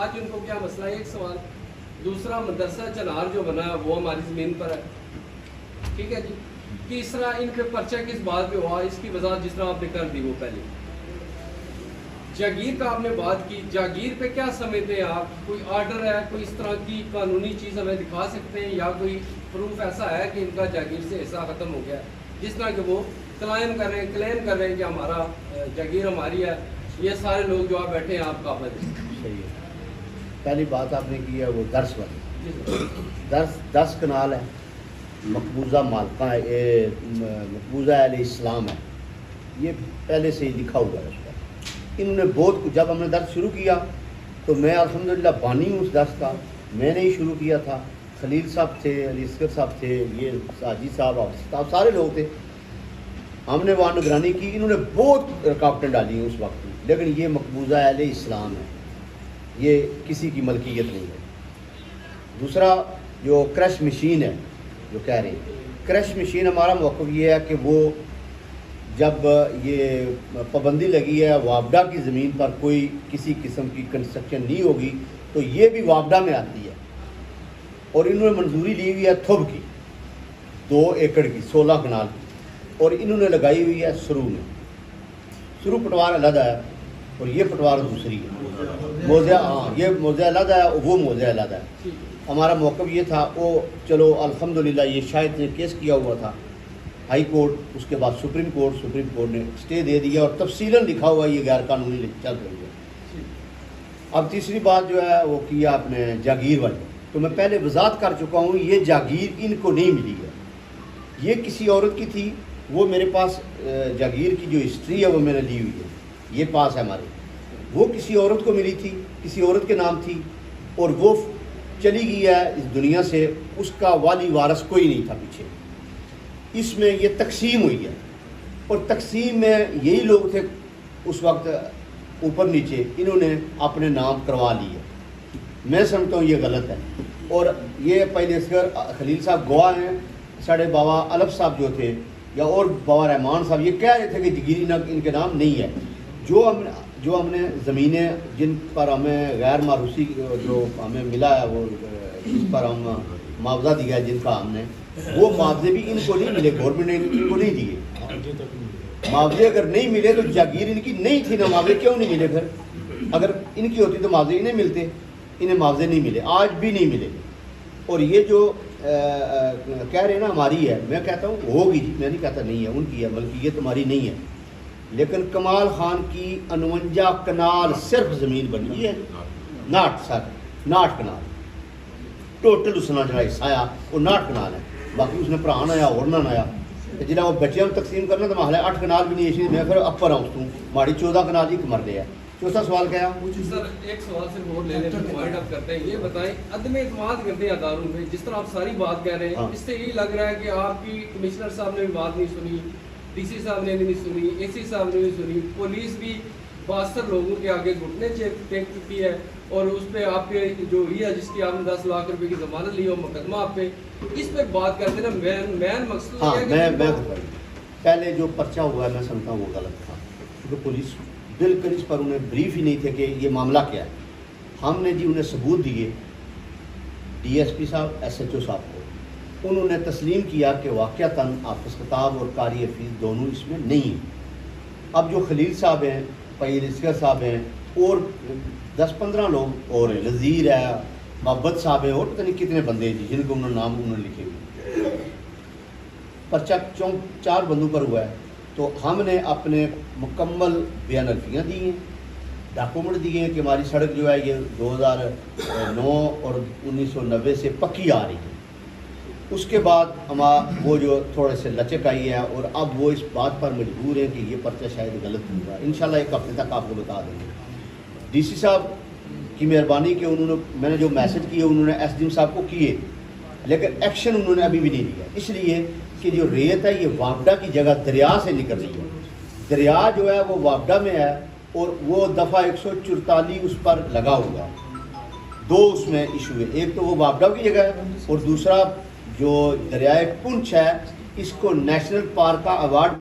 آج ان کو کیا مسئلہ ہے؟ ایک سوال. دوسرا, مدرسہ چنار جو بنا ہے وہ ہماری زمین پر ہے, ٹھیک ہے جی. تیسرا, ان کے پرچہ کس بات پہ ہوا, اس کی وضاحت جس طرح آپ نے کر دی وہ پہلے. جاگیر کا آپ نے بات کی, جاگیر پہ کیا سمجھتے ہیں آپ؟ کوئی آرڈر ہے, کوئی اس طرح کی قانونی چیز ہمیں دکھا سکتے ہیں, یا کوئی پروف ایسا ہے کہ ان کا جاگیر سے حصہ ختم ہو گیا ہے, جس طرح کہ وہ کلیم کر رہے ہیں کہ ہمارا جاگیر ہماری ہے, یہ سارے لوگ جو آپ بیٹھے ہیں آپ قابل ہیں. صحیح ہے. پہلی بات آپ نے کی ہے وہ درس والی. درس 10 کنال ہے, مقبوضہ مالکہ ہے, مقبوضہ علیہ السلام ہے, یہ پہلے سے ہی لکھا ہوا ہے اس پر. انہوں نے بہت کچھ, جب ہم نے درس شروع کیا تو میں الحمدللہ بانی ہوں اس درس کا, میں نے ہی شروع کیا تھا. خلیل صاحب تھے, علی اصغر صاحب تھے, یہ ساجی صاحب سارے لوگ تھے. ہم نے وہاں نگرانی کی. انہوں نے بہت رکاوٹیں ڈالی ہیں اس وقت میں, لیکن یہ مقبوضہ علیہ السلام ہے, یہ کسی کی ملکیت نہیں ہے. دوسرا, جو کرش مشین ہے جو کہہ رہے ہیں, کرش مشین ہمارا موقف یہ ہے کہ وہ جب یہ پابندی لگی ہے وابڈا کی زمین پر کوئی کسی قسم کی کنسٹرکشن نہیں ہوگی تو یہ بھی وابڈا میں آتی ہے. اور انہوں نے منظوری لی ہوئی ہے تھوب کی 2 ایکڑ کی 16 کنال کی, اور انہوں نے لگائی ہوئی ہے سرو میں. سرو پٹوار علیحدہ ہے اور یہ پٹوار دوسری ہے. موضع, ہاں یہ موضع علیحدہ ہے, وہ موضع علیحدہ ہے. ہمارا موقف یہ تھا, وہ چلو الحمدللہ یہ شاید نے کیس کیا ہوا تھا ہائی کورٹ, اس کے بعد سپریم کورٹ نے اسٹے دے دیا اور تفصیلاً لکھا ہوا ہے یہ غیر قانونی چل رہی ہے. اب تیسری بات جو ہے وہ کیا آپ نے جاگیر والی, تو میں پہلے وضاحت کر چکا ہوں, یہ جاگیر ان کو نہیں ملی ہے, یہ کسی عورت کی تھی. وہ میرے پاس جاگیر کی جو ہسٹری ہے وہ میں نے لی ہوئی ہے, یہ پاس ہے ہمارے. وہ کسی عورت کو ملی تھی, کسی عورت کے نام تھی, اور وہ چلی گئی ہے اس دنیا سے. اس کا والی وارث کوئی نہیں تھا پیچھے. اس میں یہ تقسیم ہوئی ہے, اور تقسیم میں یہی لوگ تھے اس وقت اوپر نیچے, انہوں نے اپنے نام کروا لی ہے. میں سمجھتا ہوں یہ غلط ہے. اور یہ پہلے خلیل صاحب گواہ ہیں, ساڑھے بابا الف صاحب جو تھے, یا اور بابا رحمان صاحب, یہ کہہ رہے تھے کہ جگیری ان کے نام نہیں ہے. جو ہم نے زمینیں جن پر ہمیں غیر معروسی جو ہمیں ملا ہے, وہ جس پر ہم معاوضہ دیا ہے جن کا ہم نے, وہ معاوضے بھی ان کو نہیں ملے, گورنمنٹ نے ان کو نہیں دیے. معاوضے اگر نہیں ملے تو جاگیر ان کی نہیں تھی نا, معاوضے کیوں نہیں ملے پھر؟ اگر ان کی ہوتی تو معاوضے انہیں ملتے, انہیں معاوضے نہیں ملے, آج بھی نہیں ملے. اور یہ جو کہہ رہے ہیں نا ہماری ہے, میں کہتا ہوں ہوگی جی, میں نہیں کہتا نہیں ہے, ان کی ہے, بلکہ یہ تمہاری نہیں ہے. لیکن کمال خان کی 49 کنال صرف زمین بنی ہے, 59 کنال ٹوٹل اس نے جڑا حصہ آیا وہ 59 کنال ہے. باقی اس نے پران آیا اور نہ آیا, جہاں وہ بچے تقسیم کرنا تو محلے 8 کنال بھی نہیں اسی, میں پھر اپر آؤں تو ماڑی 14 کنال ہی مر گیا. چوتھا سوال کیا ہے سر؟ ایک سوال سے اور لے لیں, پوائنٹ اپ کرتے ہیں. یہ بتائیں, عدم اعتماد کرتے ہیں اداروں پہ, جس طرح آپ ساری بات کہہ رہے ہیں, اس سے یہی لگ رہا ہے کہ آپ کی کمشنر صاحب نے بھی بات نہیں سنی, ڈی سی صاحب نے بھی نہیں سنی, اے سی صاحب نے بھی سنی, پولیس بھی 72 لوگوں کے آگے گھٹنے ٹیک چکی ہے, اور اس پہ آپ کے جو ہوئی ہے جس کی آپ نے 10 لاکھ روپے کی ضمانت لی ہے وہ مقدمہ آپ پہ, اس پہ بات کرتے ہیں نا. مین مقصد میں پہلے جو پرچہ ہوا ہے میں سمجھتا ہوں وہ غلط تھا, کیونکہ پولیس بالکل اس پر انہیں بریف ہی نہیں تھے کہ یہ معاملہ کیا ہے. ہم نے جی انہیں ثبوت دیے, ڈی ایس پی صاحب, ایس ایچ او صاحب کو, انہوں نے تسلیم کیا کہ واقعتاً حافظ خطاب اور قاری حفیظ دونوں اس میں نہیں ہیں. اب جو خلیل صاحب ہیں, پیر اصغر صاحب ہیں, اور 10-15 لوگ اور ہیں, نذیر ہے, محبت صاحب ہیں, اور پتہ نہیں کتنے بندے ہیں جن کو نام انہوں نے لکھے ہوئے. پرچہ 4 بندوں پر ہوا ہے, تو ہم نے اپنے مکمل بیان الفیاں دی ہیں, ڈاکومنٹ دیے ہیں کہ ہماری سڑک جو ہے یہ 2009 اور 1990 سے پکی آ رہی ہے. اس کے بعد وہ جو تھوڑے سے لچک آئی ہے, اور اب وہ اس بات پر مجبور ہیں کہ یہ پرچہ شاید غلط ہوگا. انشاءاللہ 1 ہفتے تک آپ کو بتا دیں گے. ڈی سی صاحب کی مہربانی کہ انہوں نے, میں نے جو میسج کیے انہوں نے ایس ڈی ایم صاحب کو کیے, لیکن ایکشن انہوں نے ابھی بھی نہیں لیا, اس لیے کہ جو ریت ہے یہ وابڈا کی جگہ دریا سے نکل رہی ہے. دریا جو ہے وہ وابڈا میں ہے, اور وہ دفعہ 144 اس پر لگا ہوا ہے. 2 اس میں ایشو ہے, ایک تو وہ وابڈا کی جگہ ہے, اور دوسرا جو دریائے پنچ ہے اس کو نیشنل پارک کا ایوارڈ